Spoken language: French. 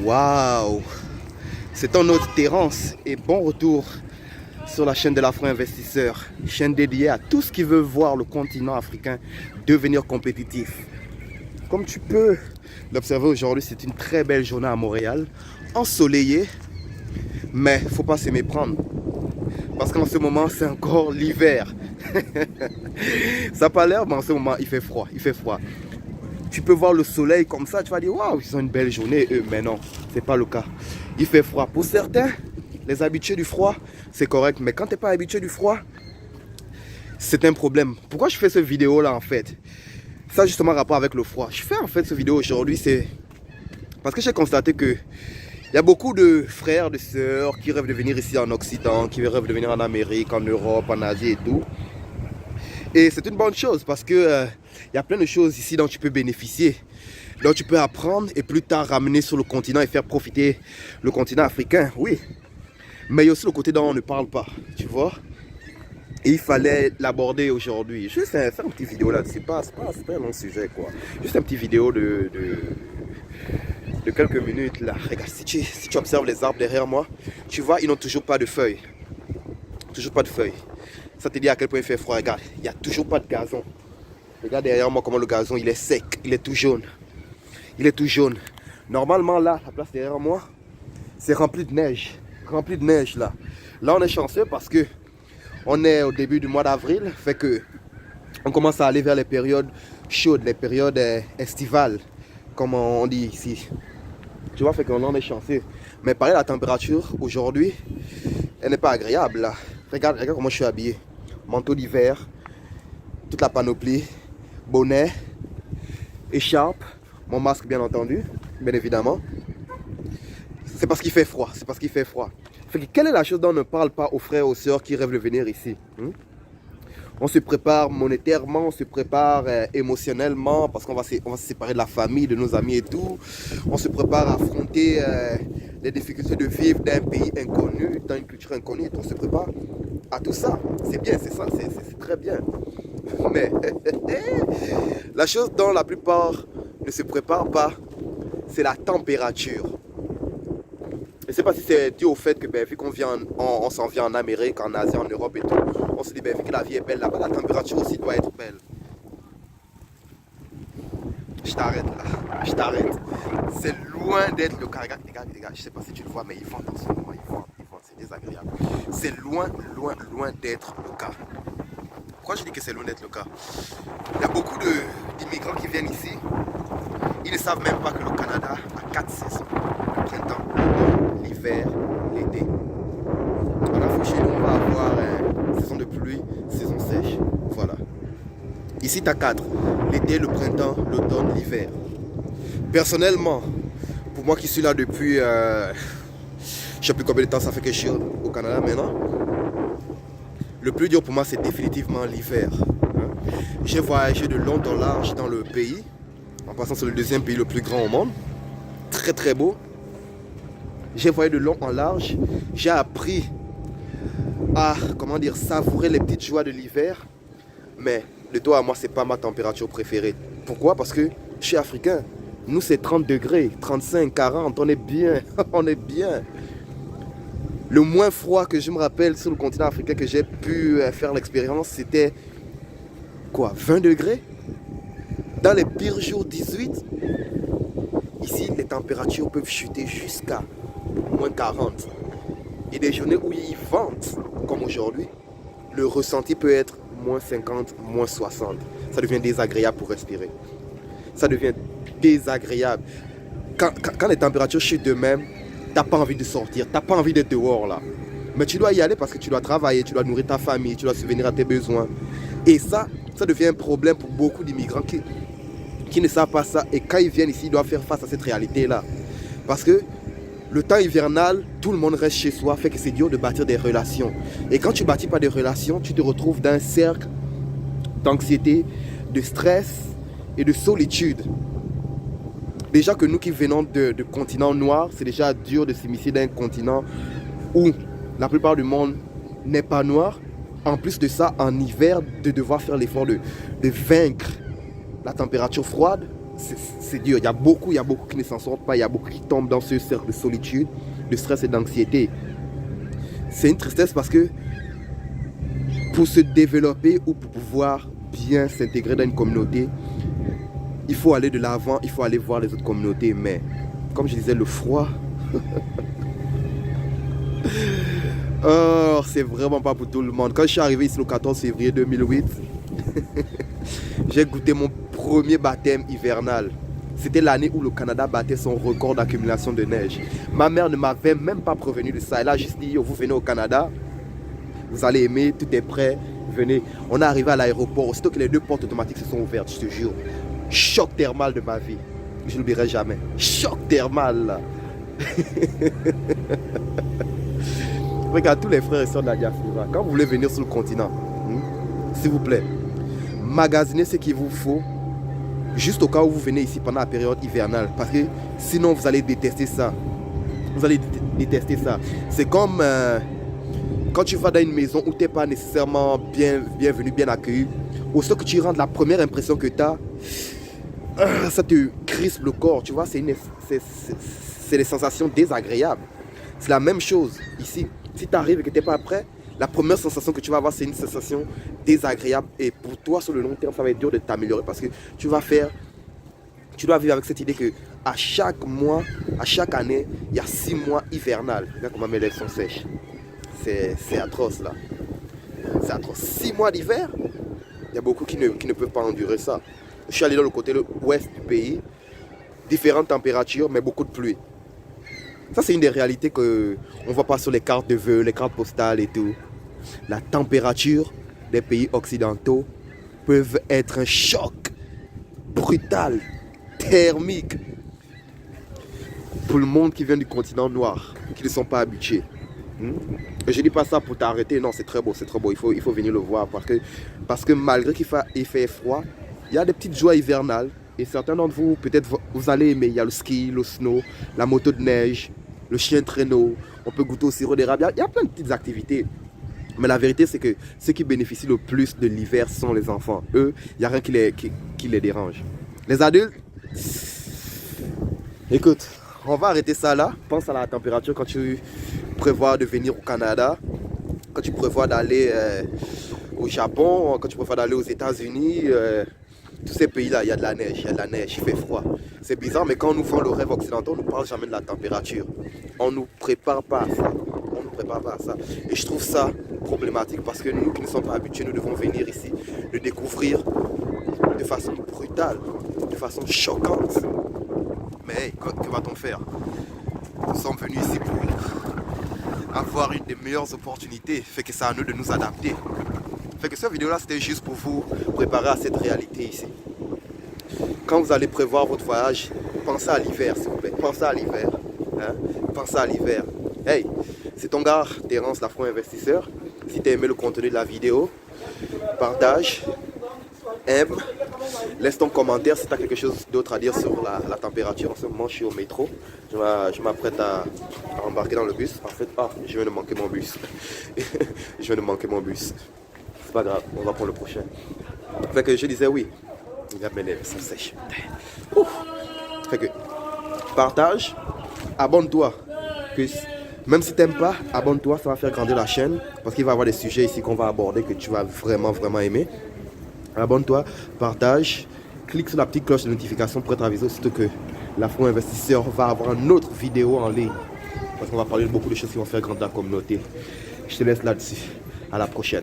Waouh! C'est ton hôte Terence et bon retour sur la chaîne de l'Afro-Investisseur, chaîne dédiée à tout ce qui veut voir le continent africain devenir compétitif. Comme tu peux l'observer aujourd'hui, c'est une très belle journée à Montréal, ensoleillée, mais il ne faut pas se méprendre parce qu'en ce moment c'est encore l'hiver. Ça n'a pas l'air, mais en ce moment il fait froid, Tu peux voir le soleil comme ça, tu vas dire waouh, ils ont une belle journée, eux, mais non, c'est pas le cas. Il fait froid. Pour certains, les habitués du froid, c'est correct, mais quand tu n'es pas habitué du froid, c'est un problème. Pourquoi je fais cette vidéo là en fait? Ça justement rapport avec le froid. Je fais en fait cette vidéo aujourd'hui, c'est parce que j'ai constaté que il y a beaucoup de frères, de sœurs qui rêvent de venir ici en Occident, qui rêvent de venir en Amérique, en Europe, en Asie et tout. Et c'est une bonne chose parce que y a plein de choses ici dont tu peux bénéficier, dont tu peux apprendre et plus tard ramener sur le continent et faire profiter le continent africain, oui. Mais il y a aussi le côté dont on ne parle pas, tu vois. Et il fallait l'aborder aujourd'hui. Juste faire une petite vidéo là, c'est pas un long sujet quoi. Juste une petite vidéo de quelques minutes là. Regarde, si tu observes les arbres derrière moi, tu vois, ils n'ont toujours pas de feuilles. Toujours pas de feuilles. Ça te dit à quel point il fait froid. Regarde, il n'y a toujours pas de gazon. Regarde derrière moi comment le gazon il est sec, il est tout jaune. Il est tout jaune. Normalement là, la place derrière moi, c'est rempli de neige. Rempli de neige là. Là on est chanceux parce que on est au début du mois d'avril. Fait que on commence à aller vers les périodes chaudes, les périodes estivales, comme on dit ici. Tu vois, fait qu'on en est chanceux. Mais pareil, la température aujourd'hui, elle n'est pas agréable là. Regarde comment je suis habillé. Manteau d'hiver, toute la panoplie, bonnet, écharpe, mon masque bien entendu, bien évidemment. C'est parce qu'il fait froid, Fait que quelle est la chose dont on ne parle pas aux frères et aux sœurs qui rêvent de venir ici? On se prépare monétairement, on se prépare émotionnellement parce qu'on va se séparer de la famille, de nos amis et tout. On se prépare à affronter les difficultés de vivre d'un pays inconnu, dans une culture inconnue. On se prépare à tout ça. C'est bien, c'est ça, c'est très bien. Mais la chose dont la plupart ne se préparent pas, c'est la température. Je ne sais pas si c'est dû au fait que vu qu'on on s'en vient en Amérique, en Asie, en Europe et tout, on se dit vu que la vie est belle là-bas, la température aussi doit être belle. Je t'arrête là, je t'arrête. C'est loin d'être le cas. Regarde, je ne sais pas si tu le vois, mais ils vont en ce moment, ils vont, c'est désagréable. C'est loin d'être le cas. Pourquoi je dis que c'est loin d'être le cas? Il y a beaucoup d'immigrants qui viennent ici, ils ne savent même pas que le Canada a 4 saisons. Le printemps, l'hiver, l'été. En Afrique, chez nous, on va avoir saison de pluie, saison sèche. Voilà. Ici, tu as 4. L'été, le printemps, l'automne, l'hiver. Personnellement, pour moi qui suis là depuis... je ne sais plus combien de temps ça fait que je suis au Canada maintenant. Le plus dur pour moi, c'est définitivement l'hiver. J'ai voyagé de long en large dans le pays. En passant, c'est le deuxième pays le plus grand au monde. Très très beau. J'ai voyagé de long en large. J'ai appris à, savourer les petites joies de l'hiver. Mais de toi à moi, c'est pas ma température préférée. Pourquoi? Parce que je suis africain. Nous, c'est 30 degrés, 35, 40. On est bien. On est bien. Le moins froid que je me rappelle sur le continent africain que j'ai pu faire l'expérience, c'était quoi? 20 degrés? Dans les pires jours, 18. Ici, les températures peuvent chuter jusqu'à moins 40. Et des journées où il vente, comme aujourd'hui, le ressenti peut être moins 50, moins 60. Ça devient désagréable pour respirer. Ça devient désagréable. Quand les températures chutent de même, t'as pas envie de sortir, t'as pas envie d'être dehors là. Mais tu dois y aller parce que tu dois travailler, tu dois nourrir ta famille, tu dois subvenir à tes besoins. Et ça devient un problème pour beaucoup d'immigrants qui ne savent pas ça. Et quand ils viennent ici, ils doivent faire face à cette réalité-là. Parce que le temps hivernal, tout le monde reste chez soi, fait que c'est dur de bâtir des relations. Et quand tu bâtis pas des relations, tu te retrouves dans un cercle d'anxiété, de stress et de solitude. Déjà que nous qui venons de continents noirs, c'est déjà dur de s'immiscer dans un continent où la plupart du monde n'est pas noir. En plus de ça, en hiver, de devoir faire l'effort de vaincre la température froide, c'est dur. Il y a beaucoup qui ne s'en sortent pas. Il y a beaucoup qui tombent dans ce cercle de solitude, de stress et d'anxiété. C'est une tristesse parce que pour se développer ou pour pouvoir bien s'intégrer dans une communauté, il faut aller de l'avant, il faut aller voir les autres communautés. Mais comme je disais, le froid, oh, c'est vraiment pas pour tout le monde. Quand je suis arrivé ici le 14 février 2008, j'ai goûté mon premier baptême hivernal. C'était l'année où le Canada battait son record d'accumulation de neige. Ma mère ne m'avait même pas prévenu de ça. Elle a juste dit, vous venez au Canada, vous allez aimer, tout est prêt, venez. On est arrivé à l'aéroport, aussitôt que les 2 portes automatiques se sont ouvertes, je te jure. Choc thermal de ma vie. Je ne l'oublierai jamais. Choc thermal là. Regarde tous les frères et sœurs de la diaspora. Quand vous voulez venir sur le continent, s'il vous plaît, magasinez ce qu'il vous faut juste au cas où vous venez ici pendant la période hivernale. Parce que sinon vous allez détester ça. Vous allez détester ça. C'est comme quand tu vas dans une maison où tu n'es pas nécessairement bienvenu, bien accueilli. Aussitôt que tu rentres, la première impression que tu as, ça te crispe le corps. Tu vois, c'est des sensations désagréables. C'est la même chose ici. Si tu arrives et que tu n'es pas prêt, la première sensation que tu vas avoir, c'est une sensation désagréable. Et pour toi, sur le long terme, ça va être dur de t'améliorer parce que tu dois vivre avec cette idée que à chaque mois, à chaque année, il y a 6 mois hivernales. Regarde comment mes lèvres sont sèches. C'est atroce là. C'est atroce. 6 mois d'hiver, il y a beaucoup qui ne peuvent pas endurer ça. Je suis allé dans le côté ouest du pays, différentes températures, mais beaucoup de pluie. Ça, c'est une des réalités qu'on ne voit pas sur les cartes de vœux, les cartes postales et tout. La température des pays occidentaux peuvent être un choc brutal, thermique, pour le monde qui vient du continent noir, qui ne sont pas habitués. Et je ne dis pas ça pour t'arrêter, non, c'est très beau, il faut venir le voir. Parce que malgré qu'il fait froid, il y a des petites joies hivernales. Et certains d'entre vous, peut-être, vous allez aimer. Il y a le ski, le snow, la moto de neige, le chien traîneau. On peut goûter au sirop d'érable. Il y a plein de petites activités. Mais la vérité, c'est que ceux qui bénéficient le plus de l'hiver sont les enfants. Eux, il n'y a rien qui les dérange. Les adultes, écoute, on va arrêter ça là. Pense à la température quand tu prévois de venir au Canada, quand tu prévois d'aller au Japon, quand tu prévois d'aller aux États-Unis. Tous ces pays-là, il y a de la neige, il fait froid. C'est bizarre, mais quand on nous vend le rêve occidental, on ne nous parle jamais de la température. On ne nous prépare pas à ça. Et je trouve ça problématique parce que nous qui ne sommes pas habitués, nous devons venir ici, le découvrir de façon brutale, de façon choquante. Mais hey, que va-t-on faire? Nous sommes venus ici pour avoir une des meilleures opportunités. Fait que c'est à nous de nous adapter. Fait que cette vidéo-là, c'était juste pour vous préparer à cette réalité ici. Quand vous allez prévoir votre voyage, pensez à l'hiver, s'il vous plaît. Pensez à l'hiver. Hein? Pensez à l'hiver. Hey, c'est ton gars, Terence, l'Afro-Investisseur. Si tu as aimé le contenu de la vidéo, partage, aime, laisse ton commentaire si tu as quelque chose d'autre à dire sur la température. En ce moment, je suis au métro. Je m'apprête à embarquer dans le bus. En fait, je viens de manquer mon bus. C'est pas grave, on va pour le prochain. Fait que je disais oui. Regarde mes lèvres sont sèches. Fait que partage, abonne-toi. Même si t'aimes pas, abonne-toi, ça va faire grandir la chaîne. Parce qu'il va y avoir des sujets ici qu'on va aborder que tu vas vraiment aimer. Abonne-toi, partage, clique sur la petite cloche de notification pour être avisé aussitôt que l'Afro-Investisseur va avoir une autre vidéo en ligne. Parce qu'on va parler de beaucoup de choses qui vont faire grandir la communauté. Je te laisse là-dessus. À la prochaine.